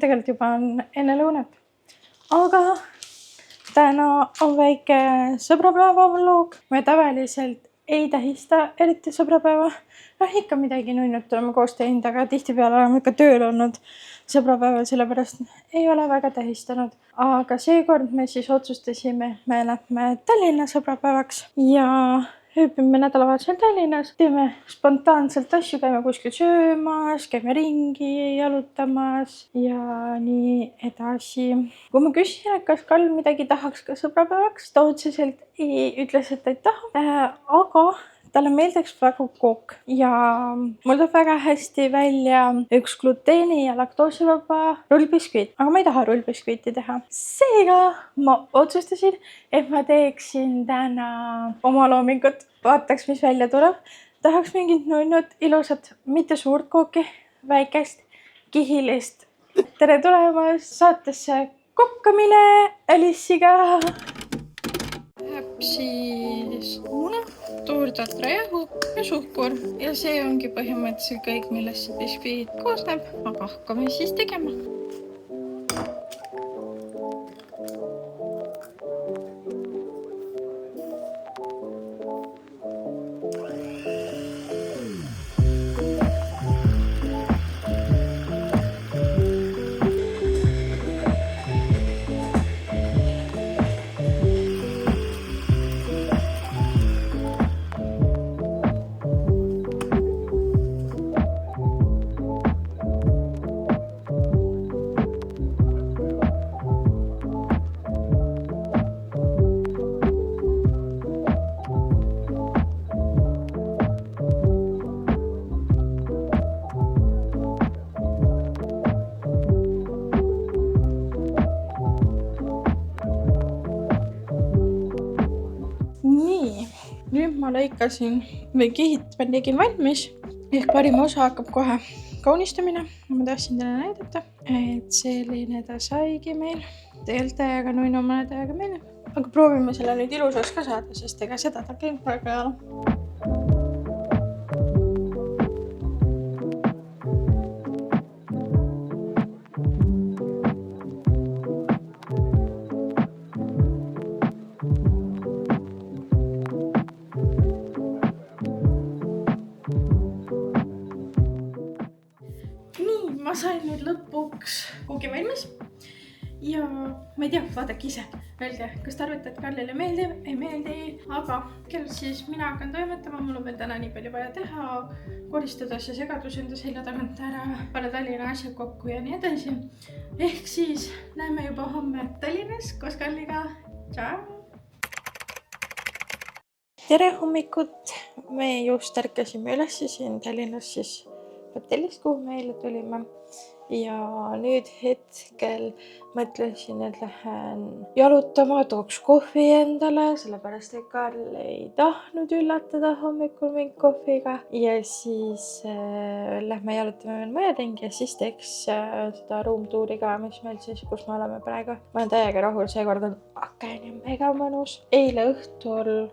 tegelikult juba on enne lõunat. Aga täna on väike sõbrapäeva vlog. Me tavaliselt ei tähista eriti sõbrapäeva. Ikka midagi nunnut oleme koos teinud, aga tihtipeale oleme ikka tööl olnud sõbrapäeval, sellepärast ei ole väga tähistanud. Aga seekord me siis otsustasime, et me lähme Tallinna sõbrapäevaks ja ööbime nädalavahetusel Tallinnas. Teeme spontaanselt asju, käime kuskil söömas, käime ringi, jalutamas ja nii edasi. Kui ma küsisin, et kas Karl midagi tahaks ka sõbrapäevaks, ta otseselt ütles, et ta ei taha, aga talle meeldiks väga kook ja mul tuleb väga hästi välja üks gluteeni ja laktoosivaba rullbiskviit, aga ma ei taha rullbiskviiti teha. Seega ma otsustasin, et ma teeksin täna oma loomingut. Vaataks, mis välja tuleb. Tahaks mingit nunnut, ilusat, mitte suurt kooki, väikest, kihilist. Tere tulemast saatesse Kokkamine Alissiga! Läheb siis muna, toortatrajahu ja suhkur. Ja see ongi põhimõtteliselt kõik, millest see biskviit koosneb. Aga hakkame siis tegema. Nüüd ma lõikasin või kihit ma tegin valmis. Ehk parim osa hakkab kohe kaunistamine. Ma tahtsin teile näidata, et selline ta saigi meil. Tegelikult täiega nunnu mõne täiega meeldib. Aga proovime selle nüüd ilusaks ka saada, sest ega seda ta käib praegu ei ole. Ma sain nüüd lõpuks koogi valmis ja ma ei tea, vaadake ise. Öelge, kas te arvate, et Karlile meeldib, ei meeldi, aga kell siis mina hakkan toimetama. Mul on veel täna nii palju vaja teha, koristada see segadus enda selja tagant ära, panna Tallinna asjad kokku ja nii edasi. Ehk siis näeme juba homme Tallinnas koos Karliga. Tšau! Tere hommikut! Me just ärkasime üles siin Tallinnas siis hotellist, kuhu me eile tulime. Ja nüüd hetkel mõtlesin, et lähen jalutama, tooks kohvi endale, sellepärast et Karl ei tahtnud üllatada hommikul mind kohviga. Ja siis lähme jalutame veel mõjaringi ja siis teeks seda roomtuuri ka, mis meil siis, kus me oleme praegu. Ma olen täiega rahul, seekord on aken ja mega mõnus. Eile õhtul,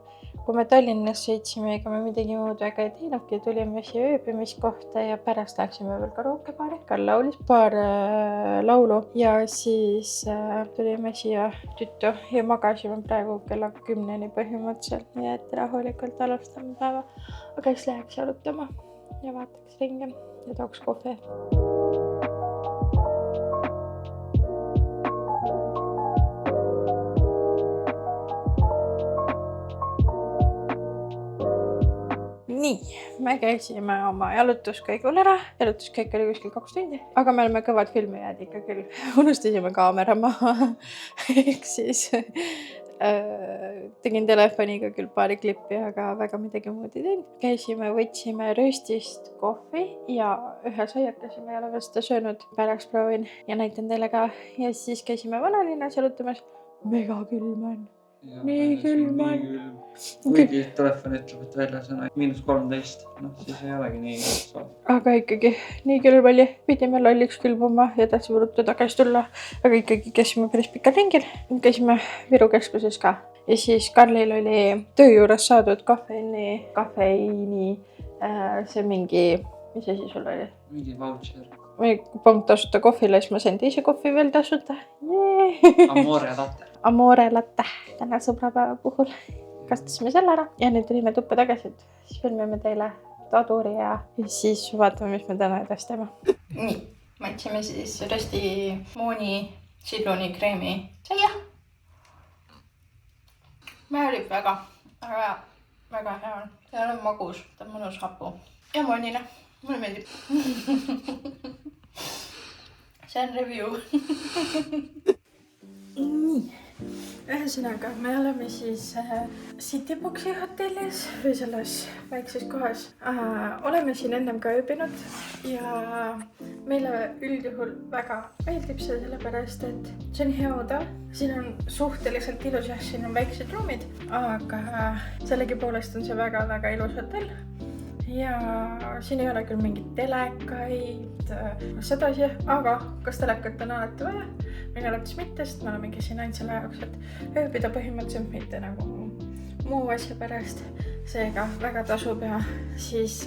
kui me Tallinnas sõitsime, ega me midagi muud väga ei teinudki, tulime siia ööbimiskohta ja pärast läksime veel karookebaari. Karl laulis paar laulu ja siis tulime siia tüttu ja magasime praegu kella 10 põhimõtteliselt, nii et rahulikult alustame päeva. Aga siis läheks jalutama ja vaataks ringi ja tooks kohvi. Nii, me käisime oma jalutuskäigul ära. Jalutuskäik oli kuskil 2 tundi, aga me oleme kõvad filmijad ikka küll. Unustasime kaamera maha. Ehk siis tegin telefoniga küll paari klippi, aga väga midagi muud ei teinud. Käisime, võtsime röstist kohvi ja ühe saiakese, ma ei ole veel seda söönud. Pärast proovin ja näitan teile ka. Ja siis käisime vanalinnas jalutamas. Mega külm on. Nii külm on. Kuigi telefon ütleb, et väljas on -13, siis ei olegi nii külm. Aga ikkagi nii külm oli, pidime lolliks külmuma ja tahtsime ruttu tagasi tulla. Aga ikkagi käisime päris pikal ringil. Käisime Viru keskuses ka. Ja siis Karlil oli töö juures saadud kafeiini, see mingi, mis asi sul oli? Mingi voucher. või pannud tasuta kohvile, siis ma sain teise kohvi veel tasuta. Amore latte. Amore latte. Täna sõbrapäeva puhul kastasime selle ära ja nüüd tulime tuppa tagasi, et siis filmime teile Taduri ja siis vaatame, mis me täna edasi teeme. Nii, maitsime siis rösti mooni sidruni kreemi saia. Määrib väga hea on. See on magus, ta on mõnus hapu ja moonine. Mulle meeldib. See on review. Nii, ühesõnaga me oleme siis Cityboxi hotellis või selles väikses kohas. Oleme siin ennem ka ööbinud ja meile üldjuhul väga meeldib see sellepärast, et see on hea odav. Siin on suhteliselt ilus, jah, siin on väiksed ruumid, aga sellegipoolest on see väga ilus hotell. Ja siin ei ole küll mingit telekaid, sedasi, aga kas telekat on alati vaja? Minu arvates mitte, sest me olemegi siin ainult selle jaoks, et ööbida põhimõtteliselt mitte nagu muu asja pärast. Seega väga tasub ja siis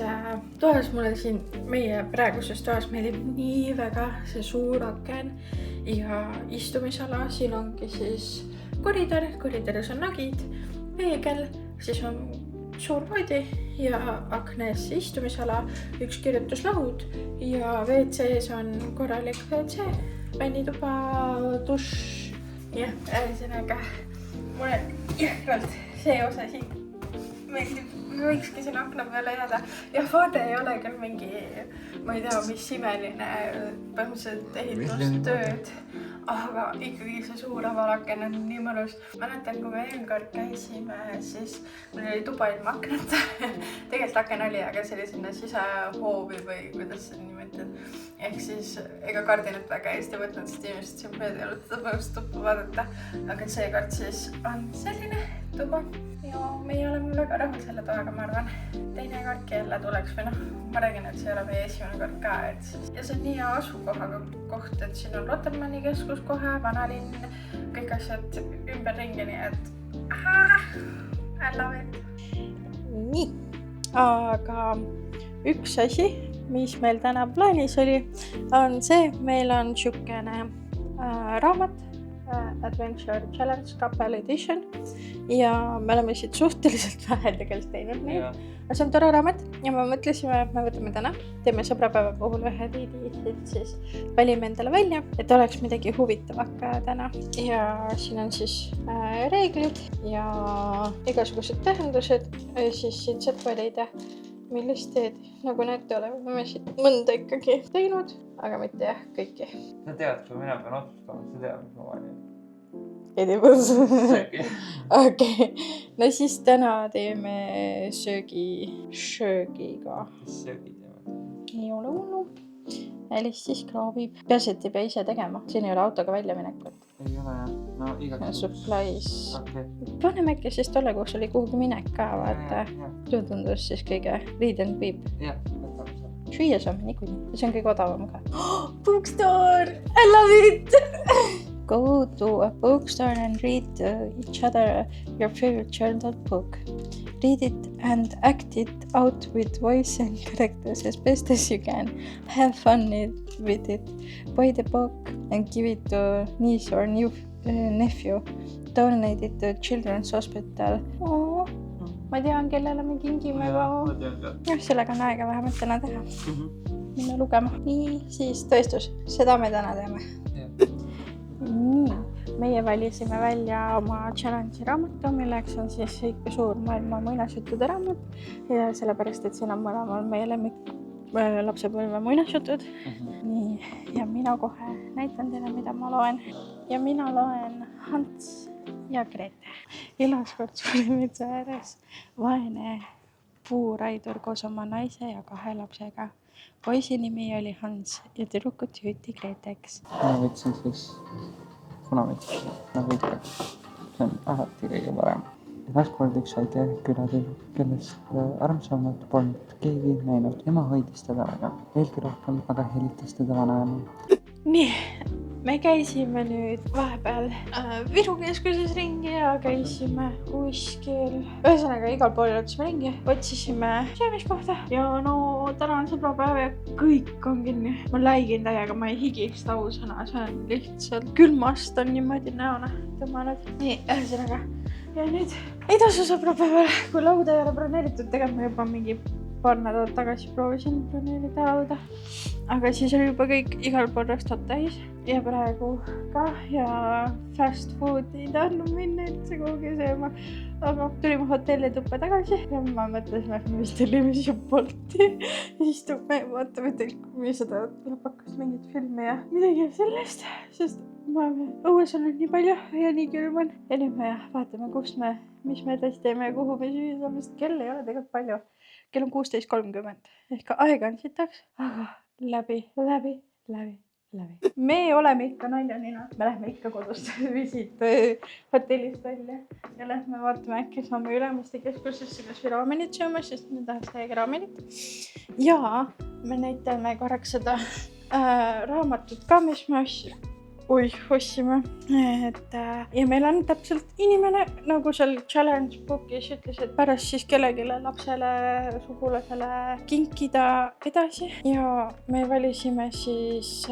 toas mulle siin, meie praeguses toas meeldib nii väga see suur aken ja istumisala. Siin ongi siis koridor, koridoris on nagid, peegel, siis on suur voodi ja aknes istumisala, üks kirjutuslaud ja WC-s on korralik WC, vannituba, dušš. Jah, ühesõnaga mulle jõhkralt see osa siin meeldib, võikski siin akna peale jääda. Ja vaade ei ole küll mingi, ma ei tea, mis imeline põhimõtteliselt ehitustööd, aga ikkagi see suur avalaken on nii mõnus. Mäletan, kui me eelmine kord käisime, siis meil oli tuba ilma aknata. Tegelikult aken oli, aga see oli sinna sisehoovi või kuidas see nimetad. Ehk siis ega kardinat väga hästi võtnud, sest inimesed siin mööda ei olnud seda põhjust tuppa vaadata. Aga seekord siis on selline tuba ja meie oleme väga rahul selle toaga, ma arvan. Teine kordki jälle tuleks või ma räägin, et see ei ole meie esimene kord ka. Ja see on nii hea asukohaga koht, et siin on Rotermanni keskus kohe, vanalinn, kõik asjad ümberringi, nii et I love it. Nii, aga üks asi, mis meil täna plaanis oli, on see, meil on siukene raamat Adventure Challenge Couple Edition ja me oleme siit suhteliselt vähe tegelikult teinud neid. Ja see on tore raamat ja me mõtlesime, et me võtame täna, teeme sõbrapäeva puhul ühe riidi, siis valime endale välja, et oleks midagi huvitavat ka täna. Ja siin on siis reeglid ja igasugused tähendused ja siis siit saab valida, millist teed, nagu näete, oleme siit mõnda ikkagi teinud, aga mitte jah, kõiki. Sa tead, kui mina pean otsustama, sa tead, mis ma valin. Ei tee põõs. Okei. No siis täna teeme söögiga. Mis söögi teeme? Ei ole hullu. Elis siis kraabib. Peaasi, et ei pea ise tegema. Siin ei ole autoga välja minekut. Ei ole jah. No igaks. Supplies. Okay. Paneme äkki siis tolle, kus oli kuhugi minek ka, vaata. See tundus siis kõige read and weep. Jah, võtame seda. Süüa saame niikuinii. See on kõige odavam ka. Bookstore! I love it! Go to a bookstore and read each other your favorite childhood book. Read it and act it out with voice and characters as best as you can. Have fun with it. Buy the book and give it to niece or nephew. Donate it to Children's Hospital. Ma tean, kellele me kingime ka. Sellega on aega vähemalt täna teha. Minna lugema. Nii, siis tõestus. Seda me täna teeme. Nii, meie valisime välja oma challenge'i raamatu, milleks on siis ikka suur maailma muinasjuttude raamat ja sellepärast, et siin on mõlemal meie lemmik lapsepõlve muinasjutud. Nii, ja mina kohe näitan teile, mida ma loen. Ja mina loen Hans ja Grete. Elas kord suuri metsa ääres vaene puuraidur koos oma naise ja 2 lapsega. Poisi nimi oli Hans ja tüdrukut hüüti Greteks. Ma võtsin siis punamets, nagu ikka. See on alati kõige parem. Taaskord üks väike külatüdruk, kellest armsamat polnud keegi näinud. Ema hoidis teda väga. Veelgi rohkem aga helitas teda vanaema. Nii, me käisime nüüd vahepeal Viru keskuses ringi ja käisime kuskil. Ühesõnaga igal pool otsime ringi, otsisime söömiskohta ja no täna on sõbrapäev ja kõik on kinni. Ma läigin täiega, ma ei higist ausõna, see on lihtsalt külmast on niimoodi näona tõmmanud. Nii, ühesõnaga. Ja nüüd ei tasu sõbrapäeval, kui lauda ei ole broneeritud, tegelikult ma juba mingi paar nädalat tagasi proovisin broneerida lauda. Aga siis oli juba kõik igal pool restad täis ja praegu ka ja fast food ei tahtnud minna üldse kuhugi sööma. Aga tulime hotellituppa tagasi ja ma mõtlesime, et me vist tellime siia Bolti. Istume ja vaatame telkumi seda lõpakas mingit filmi ja midagi sellest, sest õues on nii palju ja nii külm on. Ja nüüd me vaatame, mis me edasi teeme ja kuhu me süüa saame, sest kell ei ole tegelikult palju. Kell on 16:30 ehk aega on sitaks, aga läbi. Me oleme ikka naljanina. Me lähme ikka kodust visit hotellist välja ja lähme vaatame äkki saame Ülemiste keskusesse kas või raamenit sööma, sest me tahaks täiega raamenit. Ja me näitame korraks seda raamatut ka, mis me ostsime. Ja meil on täpselt inimene, nagu seal challenge bookis ütles, et pärast siis kellelegi lapsele, sugulasele kinkida edasi. Ja me valisime siis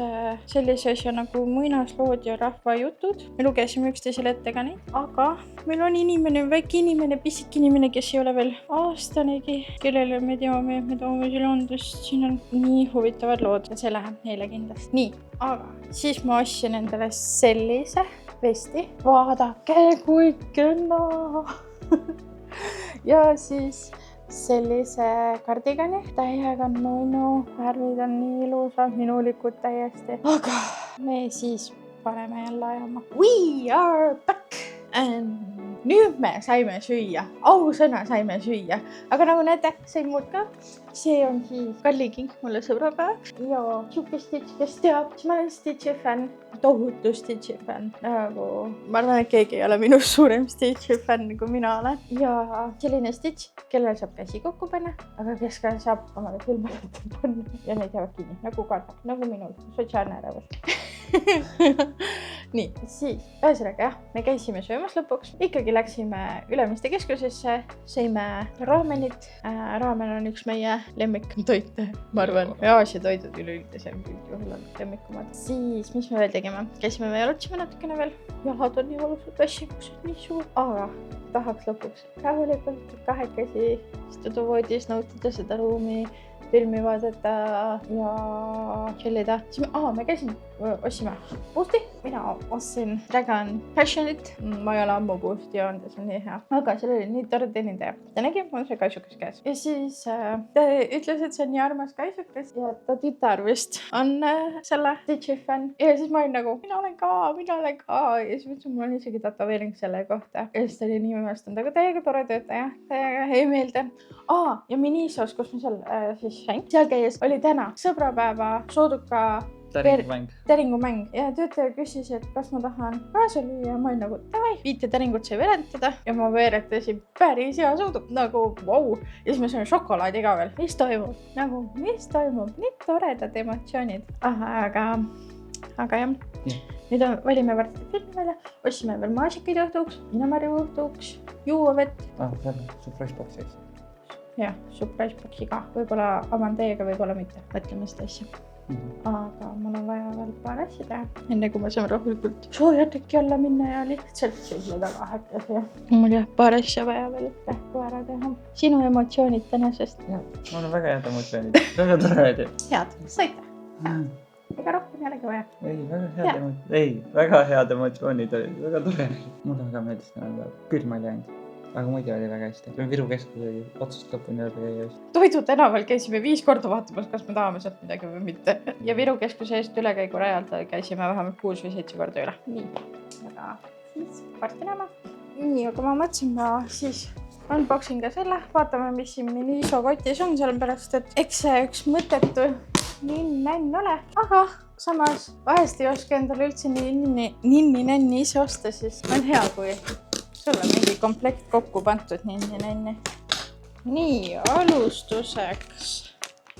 sellise asja nagu muinaslood ja rahvajutud. Me lugesime üksteisele ette ka neid, aga meil on inimene, väike inimene, pisik inimene, kes ei ole veel aastanegi, kellele me teame, et me toome Silandust. Siin on nii huvitavad lood ja see läheb neile kindlasti. Nii, aga siis ma ostsin endale sellise vesti. Vaadake, kui kena! Ja siis sellise kardigani. Täiega nunnu, värvid on nii ilusad, minulikud täiesti. Aga me siis paneme jälle ajama. We are back! Nüüd me saime süüa. Ausõna saime süüa. Aga nagu näete, sain muud ka. See on siis Kalli kink mulle sõbrapäev. Ja siuke Stitch, kes teab, siis ma olen Stitchi fänn. Tohutu Stitchi fänn. Nagu, ma arvan, et keegi ei ole minust suurem Stitchi fänn, kui mina olen. Ja selline Stitch, kellel saab käsi kokku panna, aga kes ka saab omale filmi panna. Ja neid jäävad kinni, nagu kardak, nagu minul. Sotsiaalne ärevus. Nii, siis ühesõnaga jah, me käisime söömas lõpuks. Ikkagi läksime Ülemiste keskusesse, sõime raamenit. Raamen on üks meie lemmiktoite, ma arvan. Aasia toidud üleüldisem juhul on lemmikumad. Siis, mis me veel tegime? Käisime me jalutsime natukene veel. Jalad on nii valusad, väsimus on nii suur. Aga tahaks lõpuks rahulikult kahekesi istuda voodis, nautida seda ruumi, filmi vaadata ja chillida. Me käisime, ostsime Boosti. Mina ostsin Dragon Passionit. Ma ei ole ammu Boosti joonud, see on nii hea. Aga seal oli nii tore teenindaja. Ta nägi, mul see kaisukas käes. Ja siis ta ütles, et see on nii armas kaisukas ja ta tütar vist on selle Stitchi fänn. Ja siis ma olin nagu, mina olen ka. Ja siis mõtlesin, mul on isegi tatoveering selle kohta. Ja siis ta oli nii imestanud, aga täiega tore töötaja. Täiega ei meelde. Ja Minisos, kus ma seal siis seal käies oli täna sõbrapäeva sooduka täringumäng ja töötaja küsis, et kas ma tahan kaasa lüüa. Ma olin nagu, davai, 5 täringut sai veeretada ja ma veeretasin päris hea sooduk, nagu vau. Ja siis me saime šokolaadi ka veel. Mis toimub? Nii toredad emotsioonid. Aga jah. Nüüd valime varsti filmi välja, ostsime veel maasikaid õhtuks, Inamarju õhtuks, juua vett. Surprise box ees. Jah, surprise boxi ka. Võib-olla avan teiega, võib-olla mitte. Mõtleme seda asja. Aga mul on vaja veel paar asja teha. Enne kui ma saan rahulikult soojateki alla minna ja lihtsalt selle taga häkkasi. Mul jah, paar asja vaja veel kähku ära teha. Sinu emotsioonid tänasest? Jah, mul on väga head emotsioonid. Väga tore oli. Head, saite? Ega rohkem jällegi vaja. Väga head emotsioonid olid. Väga tore. Mulle väga meeldis täna külma oli ainult. Aga muidu oli väga hästi. Viru keskus oli otsust lõpuni juurde käia just. Toidu tänaval käisime 5 korda vaatamas, kas me tahame sealt midagi või mitte. Ja Viru keskuse eest ülekäigu rajalt käisime vähemalt 6 või 7 korda üle. Nii, aga siis varsti näeme. Nii, aga ma mõtlesin, ma siis unboxing ka selle. Vaatame, mis siin Miniso kotis on, sellepärast, et eks see üks mõttetu ninn-nänn ole. Aga samas vahest ei oska endale üldse ninni-nänni ise osta, siis on hea, kui sul on mingi komplekt kokku pantud ninni-nänni. Nii, alustuseks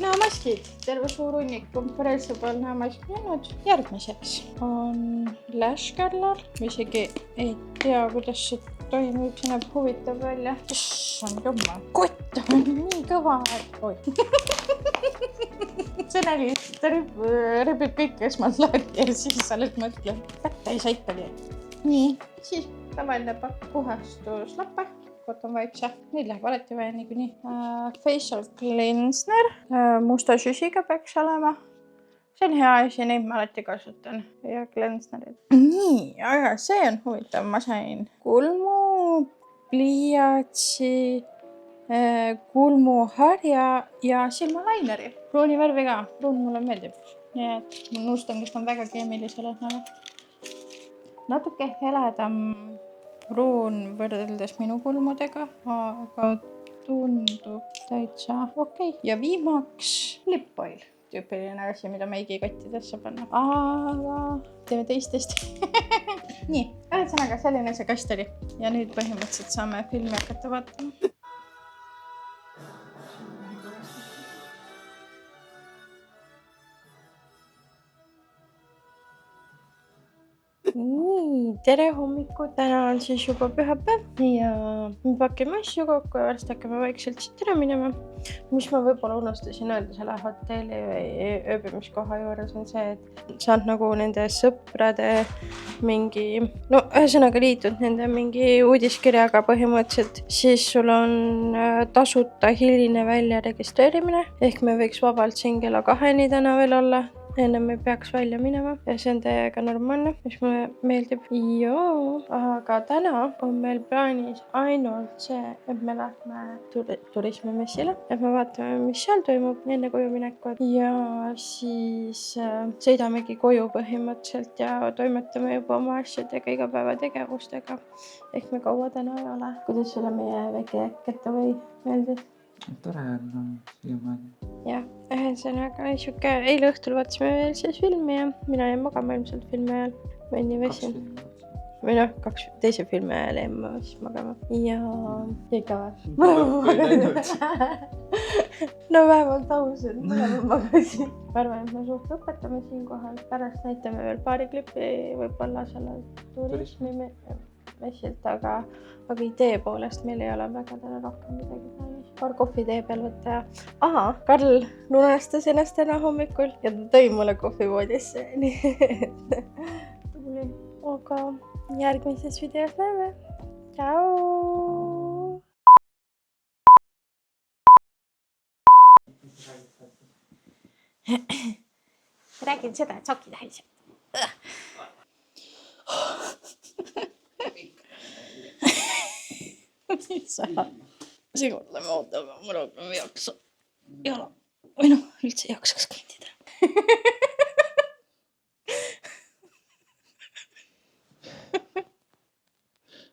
näomaskid. Terve suur hunnik kompressibel näomask jäänud. Järgmiseks on Lash Color. Ma isegi ei tea, kuidas see toimub, see näeb huvitav välja. Issand jumal, kott on nii kõva. See nägi, ta rebib kõik esmalt lahti ja siis sa oled mõtled, kätte ei saa ikkagi. Nii, siis tavaline pakk puhastuslappe, cotton wipes, neid läheb alati vaja niikuinii. Facial cleanser, musta süsiga peaks olema. See on hea asi, neid ma alati kasutan ja cleanserid. Nii, aga see on huvitav, ma sain kulmu, pliiatsi, kulmuharja ja silmalaineri. Pruuni värvi ka, pruun mulle meeldib. Nii et ma nõustan, kes on väga keemilisele. Natuke heledam pruun võrdeldes minu kulmudega, aga tundub täitsa okei. Ja viimaks lip oil. Tüüpiline asi, mida meigi kottidesse panna. Aga teeme teistest. Nii, ühesõnaga selline see kast oli. Ja nüüd põhimõtteliselt saame filmi hakata vaatama. Nii, tere hommikut. Täna on siis juba pühapäev ja me pakime asju kokku ja varsti hakkame vaikselt siit ära minema. Mis ma võib-olla unustasin öelda selle hotelli või ööbimiskoha juures on see, et saad nagu nende sõprade mingi, no ühesõnaga liitud nende mingi uudiskirjaga põhimõtteliselt, siis sul on tasuta hiline välja registreerimine, ehk me võiks vabalt siin kella 2 täna veel olla. Enne me peaks välja minema ja see on täiega normaalne, mis mulle meeldib. Joo, aga täna on meil plaanis ainult see, et me lähme turismimessile, et me vaatame, mis seal toimub enne koju minekut ja siis sõidamegi koju põhimõtteliselt ja toimetame juba oma asjadega, igapäevategevustega. Ehk me kaua täna ei ole. Kuidas sulle meie väike getaway meeldis? Tore on siiamaani. Jah, ühesõnaga siuke, eile õhtul vaatasime veel siis filmi ja mina jäin magama ilmselt filmi ajal. Ma nii väsin. Või noh, 2 teise filmi ajal jäin ma siis magama. Ja ikka või? No vähemalt ausalt, mõlemad magasin. Ma arvan, et me suht lõpetame siin kohal. Pärast näitame veel paari klippi võib-olla selle turismi messilt, aga idee poolest meil ei ole väga täna rohkem midagi plaanis. Paar kohvi tee peal võtta ja... Karl lunastas ennast täna hommikul ja ta tõi mulle kohvivoodisse. Tuli. Aga järgmises videos näeme. Tšau! Räägin seda, et soki täis. Sigurd lähme ootama, ma rohkem ei jaksa. Või noh, üldse ei jaksaks kõndida.